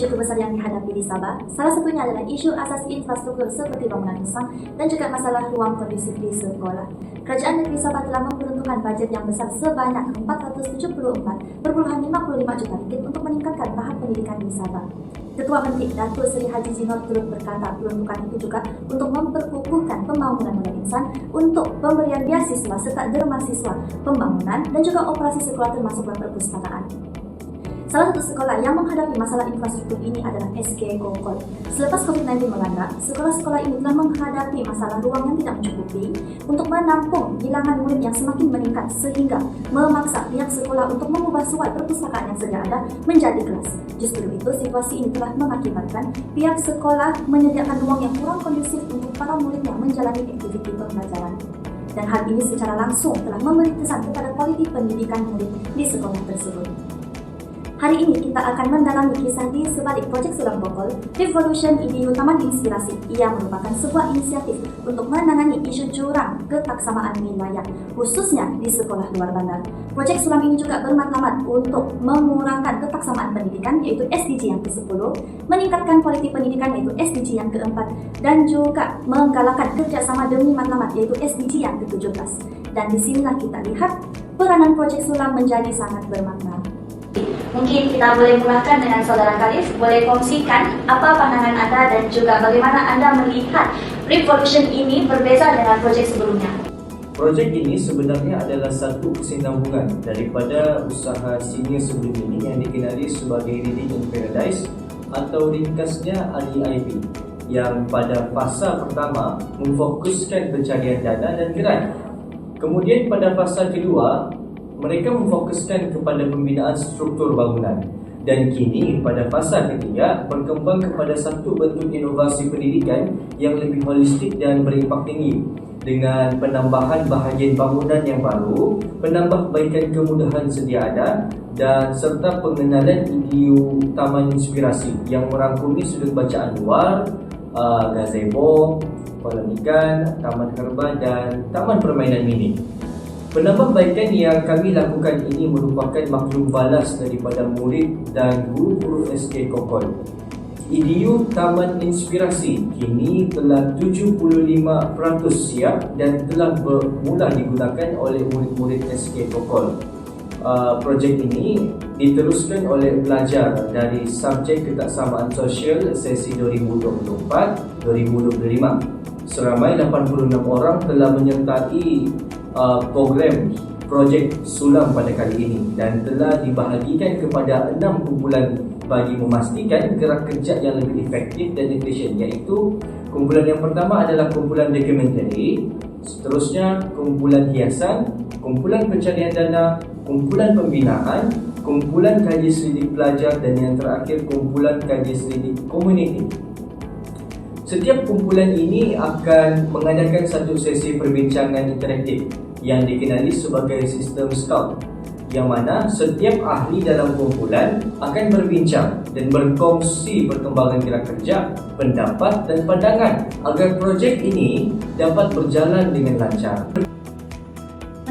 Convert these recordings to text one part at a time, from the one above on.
isu terbesar yang dihadapi di Sabah, salah satunya adalah isu asas infrastruktur seperti bangunan usang dan juga masalah ruang kondusif di sekolah. Kerajaan Negeri Sabah telah memperuntukkan bajet yang besar sebanyak RM474.55 juta untuk meningkatkan tahap pendidikan di Sabah. Ketua Menteri Datuk Seri Haji Zinor turut berkata peruntukan itu juga untuk memperkukuhkan pembangunan modal insan untuk pemberian beasiswa serta dermahasiswa, pembangunan dan juga operasi sekolah termasuklah perpustakaan. Salah satu sekolah yang menghadapi masalah infrastruktur ini adalah SK Kokol. Selepas COVID-19 melanda, sekolah-sekolah ini telah menghadapi masalah ruang yang tidak mencukupi untuk menampung bilangan murid yang semakin meningkat sehingga memaksa pihak sekolah untuk mengubah suai perpustakaan yang sedia ada menjadi kelas. Justru itu, situasi ini telah mengakibatkan pihak sekolah menyediakan ruang yang kurang kondusif untuk para murid yang menjalani aktiviti pembelajaran. Dan hal ini secara langsung telah memberi kesan kepada kualiti pendidikan murid di sekolah tersebut. Hari ini kita akan mendalami kisah di sebalik projek Sulam Bokol, Revolution EDU Taman Inspirasi. Ia merupakan sebuah inisiatif untuk menangani isu jurang ketaksamaan wilayah, khususnya di sekolah luar bandar. Projek Sulam ini juga bermatlamat untuk mengurangkan ketaksamaan pendidikan, yaitu SDG yang ke-10, meningkatkan kualiti pendidikan, yaitu SDG yang ke-4, dan juga menggalakkan kerjasama demi matlamat, yaitu SDG yang ke-17. Dan disinilah kita lihat peranan projek Sulam menjadi sangat bermakna. Mungkin kita boleh mulakan dengan Saudara Khalif, boleh kongsikan apa pandangan Anda dan juga bagaimana Anda melihat Revolution ini berbeza dengan projek sebelumnya. Projek ini sebenarnya adalah satu kesinambungan daripada usaha senior sebelum ini yang dikenali sebagai Reading in Paradise atau ringkasnya REIP, yang pada fasa pertama memfokuskan pencarian dana dan geran. Kemudian pada fasa kedua, mereka memfokuskan kepada pembinaan struktur bangunan, dan kini pada fasa ketiga berkembang kepada satu bentuk inovasi pendidikan yang lebih holistik dan berimpak tinggi dengan penambahan bahagian bangunan yang baru, penambahbaikan kemudahan sedia ada dan serta pengenalan EDU Taman Inspirasi yang merangkumi sudut bacaan luar, gazebo, kolam ikan, taman herba dan taman permainan mini. Penambahbaikan yang kami lakukan ini merupakan maklum balas daripada murid dan guru-guru SK Kokol. EDU Taman Inspirasi kini telah 75% siap dan telah bermula digunakan oleh murid-murid SK Kokol. Projek ini diteruskan oleh pelajar dari subjek ketaksamaan sosial sesi 2024-2025. Seramai 86 orang telah menyertai program projek Sulam pada kali ini dan telah dibahagikan kepada 6 kumpulan bagi memastikan gerak kerja yang lebih efektif dan efisien, iaitu kumpulan yang pertama adalah kumpulan dokumentari, seterusnya kumpulan hiasan, kumpulan pencarian dana, kumpulan pembinaan, kumpulan kaji selidik pelajar dan yang terakhir kumpulan kaji selidik komuniti. Setiap kumpulan ini akan mengadakan satu sesi perbincangan interaktif yang dikenali sebagai sistem scout, yang mana setiap ahli dalam kumpulan akan berbincang dan berkongsi perkembangan gerak kerja, pendapat dan pandangan agar projek ini dapat berjalan dengan lancar.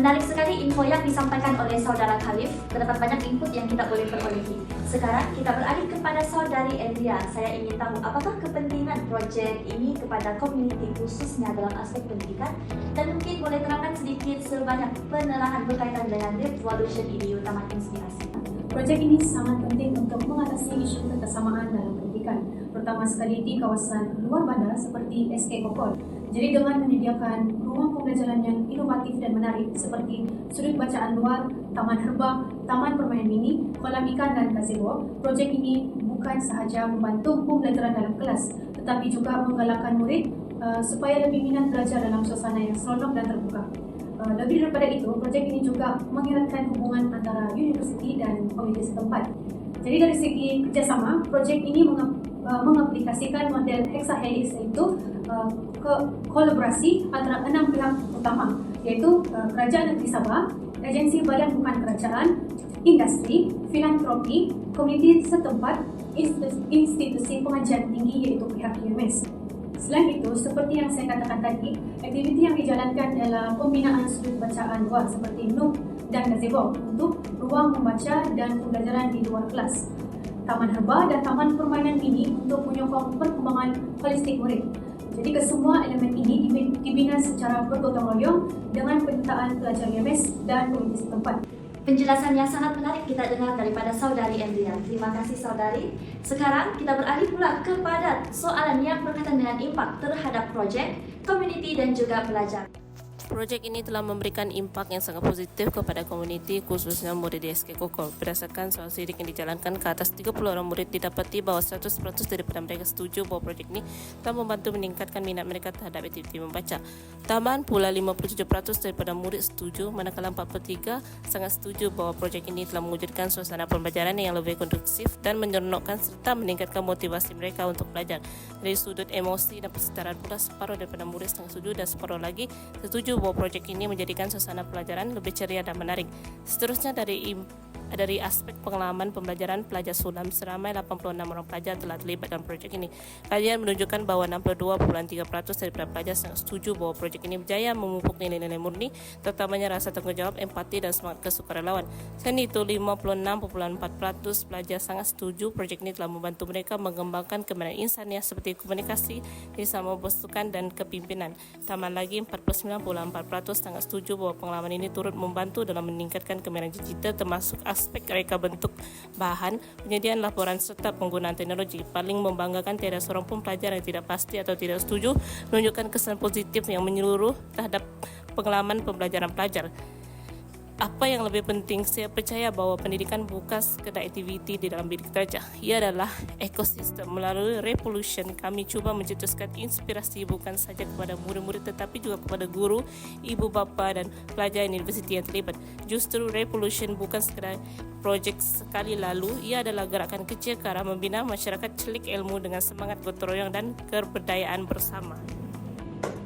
Menarik sekali info yang disampaikan oleh Saudara Khalif. Terdapat banyak input yang kita boleh perolehi. Sekarang kita beralih kepada Saudari Elia. Saya ingin tahu apakah kepentingan projek ini kepada komuniti khususnya dalam aspek pendidikan, dan mungkin boleh terangkan sedikit sebanyak penerangan berkaitan dengan Revolution EDU Taman Inspirasi. Projek ini sangat penting untuk mengatasi isu kebersamaan dalam pendidikan, terutama sekali di kawasan luar bandar seperti SK Kokol. Jadi dengan menyediakan ruang pembelajaran yang inovatif dan menarik seperti sudut bacaan luar, taman herba, taman permainan mini, kolam ikan dan gazebo, projek ini bukan sahaja membantu pembelajaran dalam kelas, tetapi juga menggalakkan murid supaya lebih minat belajar dalam suasana yang seronok dan terbuka. Lebih daripada itu, projek ini juga mengeratkan hubungan antara universiti dan komuniti setempat. Jadi dari segi kerjasama, projek ini mengaplikasikan model hexahelix, iaitu kolaborasi antara 6 pihak utama, iaitu Kerajaan Negeri Sabah, agensi badan bukan kerajaan, industri, filantropi, komuniti setempat, institusi pengajian tinggi iaitu pihak UMS. Selain itu, seperti yang saya katakan tadi, aktiviti yang dijalankan adalah pembinaan sudut bacaan luar seperti NUK dan gazebo untuk ruang membaca dan pembelajaran di luar kelas. taman herba dan taman permainan mini untuk menyokong perkembangan holistik murid. Jadi kesemua elemen ini dibina secara bergotong royong dengan penyertaan pelajar UMS dan komite setempat. Penjelasan yang sangat menarik kita dengar daripada Saudari Andrea. Terima kasih Saudari. Sekarang kita beralih pula kepada soalan yang berkaitan dengan impak terhadap projek, community dan juga pelajar. Projek ini telah memberikan impak yang sangat positif kepada komuniti, khususnya murid di SK Kokol. Berdasarkan soal sidik yang dijalankan ke atas 30 orang murid, didapati bahwa 100% daripada mereka setuju bahwa projek ini telah membantu meningkatkan minat mereka terhadap aktiviti membaca. Tambahan pula 57% daripada murid setuju, manakala 43% sangat setuju bahwa projek ini telah mewujudkan suasana pembelajaran yang lebih kondusif dan menyeronokkan serta meningkatkan motivasi mereka untuk belajar. Dari sudut emosi dan kesetaraan pula, separuh daripada murid setengah setuju dan separuh lagi setuju bahwa projek ini menjadikan suasana pelajaran lebih ceria dan menarik. Seterusnya dari aspek pengalaman pembelajaran pelajar Sulam, seramai 86 orang pelajar telah terlibat dalam projek ini. Kajian menunjukkan bahwa 62,3% daripada pelajar sangat setuju bahwa projek ini berjaya memupuk nilai-nilai murni, terutamanya rasa tanggungjawab, empati dan semangat kesukarelawan. Selain itu, 56,4% pelajar sangat setuju projek ini telah membantu mereka mengembangkan kemahiran insaniah seperti komunikasi, sama pembentukan dan kepimpinan. Tambah lagi, 49,4% sangat setuju bahwa pengalaman ini turut membantu dalam meningkatkan kemahiran digital, termasuk aspek reka bentuk bahan, penyediaan laporan serta penggunaan teknologi. Paling membanggakan, tiada seorang pun pelajar yang tidak pasti atau tidak setuju, menunjukkan kesan positif yang menyeluruh terhadap pengalaman pembelajaran pelajar. Apa yang lebih penting, saya percaya bahwa pendidikan bukan sekadar aktiviti di dalam bilik terajah. Ia adalah ekosistem. Melalui Revolution, kami cuba mencetuskan inspirasi bukan saja kepada murid-murid tetapi juga kepada guru, ibu bapa dan pelajar universiti yang terlibat. Justru Revolution bukan sekadar projek sekali lalu, ia adalah gerakan kecil ke arah membina masyarakat celik ilmu dengan semangat gotong royong dan keberdayaan bersama.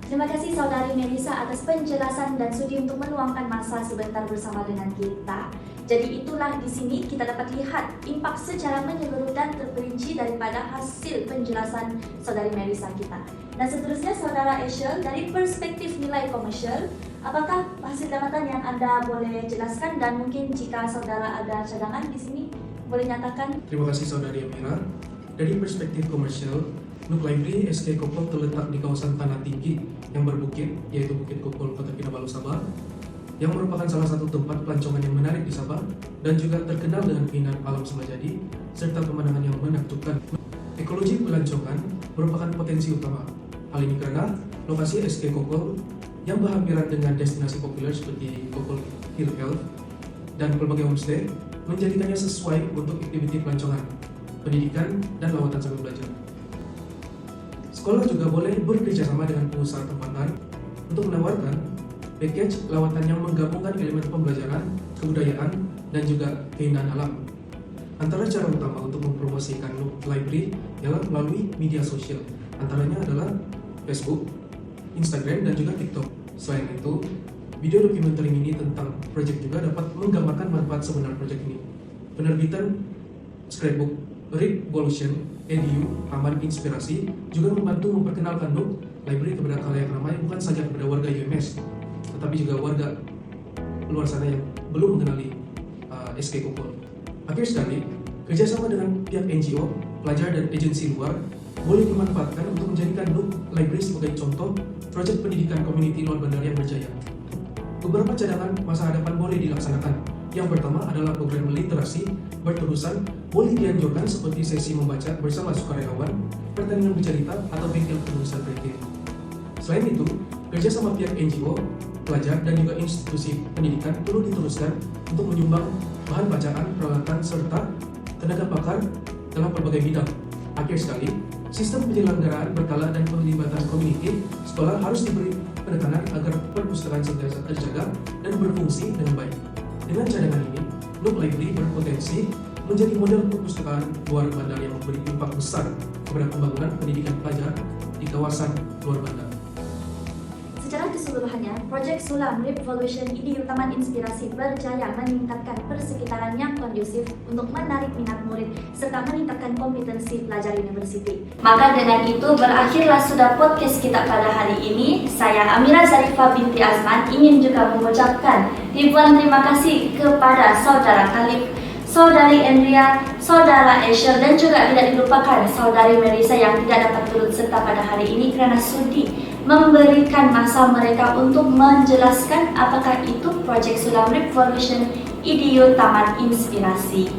Terima kasih Saudari Melissa atas penjelasan dan sudi untuk meluangkan masa sebentar bersama dengan kita. Jadi itulah di sini kita dapat lihat impak secara menyeluruh dan terperinci daripada hasil penjelasan Saudari Melissa kita. Dan seterusnya Saudara Ashel, dari perspektif nilai komersial, apakah hasil damatan yang Anda boleh jelaskan dan mungkin jika Saudara ada cadangan di sini boleh nyatakan? Terima kasih Saudari Amira. Dari perspektif komersial, Nuk Library SK Kokol terletak di kawasan tanah tinggi yang berbukit, yaitu Bukit Kokol, Kota Kinabalu, Sabah, yang merupakan salah satu tempat pelancongan yang menarik di Sabah dan juga terkenal dengan keindahan alam semajadi serta pemandangan yang menakjubkan. Ekologi pelancongan merupakan potensi utama. Hal ini karena lokasi SK Kokol yang berhampiran dengan destinasi populer seperti Kokol Hill Health dan berbagai homestay menjadikannya sesuai untuk aktiviti pelancongan, pendidikan, dan lawatan sambil belajar. Sekolah juga boleh bekerjasama dengan pengusaha tempatan untuk menawarkan package lawatan yang menggabungkan elemen pembelajaran, kebudayaan, dan juga keindahan alam. Antara cara utama untuk mempromosikan Nuk Library ialah melalui media sosial, antaranya adalah Facebook, Instagram, dan juga TikTok. Selain itu, video dokumenter mini tentang proyek juga dapat menggambarkan manfaat sebenar proyek ini. Penerbitan scrapbook Revolution EDU Taman Inspirasi juga membantu memperkenalkan Nuk Library kepada khalayak ramai, bukan saja kepada warga UMS, tetapi juga warga luar sana yang belum mengenali SK Kokol. Akhir sekali, kerjasama dengan pihak NGO, pelajar dan agensi luar boleh dimanfaatkan untuk menjadikan Nuk Library sebagai contoh proyek pendidikan komuniti luar bandar yang berjaya. Beberapa cadangan masa hadapan boleh dilaksanakan. Yang pertama adalah program literasi berterusan boleh dianjurkan seperti sesi membaca bersama sukarelawan, pertandingan bercerita, atau bengkel penulisan kreatif. Selain itu, kerjasama pihak NGO, pelajar, dan juga institusi pendidikan perlu diteruskan untuk menyumbang bahan bacaan, peralatan, serta tenaga pakar dalam berbagai bidang. Akhir sekali, sistem penyelenggaraan berkala dan pelibatan komuniti sekolah harus diberi penekanan agar perpustakaan sentiasa terjaga dan berfungsi dengan baik. Dengan cadangan ini, Nuk Library berpotensi menjadi model perpustakaan luar bandar yang memberi impak besar kepada pembangunan pendidikan pelajar di kawasan luar bandar. Secara keseluruhannya, Projek Sulam Revolution EDU Taman Inspirasi berjaya meningkatkan persekitaran yang kondusif untuk menarik minat murid serta meningkatkan kompetensi pelajar universiti. Maka dengan itu berakhirlah sudah podcast kita pada hari ini. Saya Amira Zarifah binti Azman ingin juga mengucapkan ribuan terima kasih kepada Saudara Khalif, Saudari Andrea, Saudara Asher, dan juga tidak dilupakan Saudari Melissa yang tidak dapat turut serta pada hari ini kerana sudi memberikan masa mereka untuk menjelaskan apakah itu Projek Sulam Revolution Ideo Taman Inspirasi.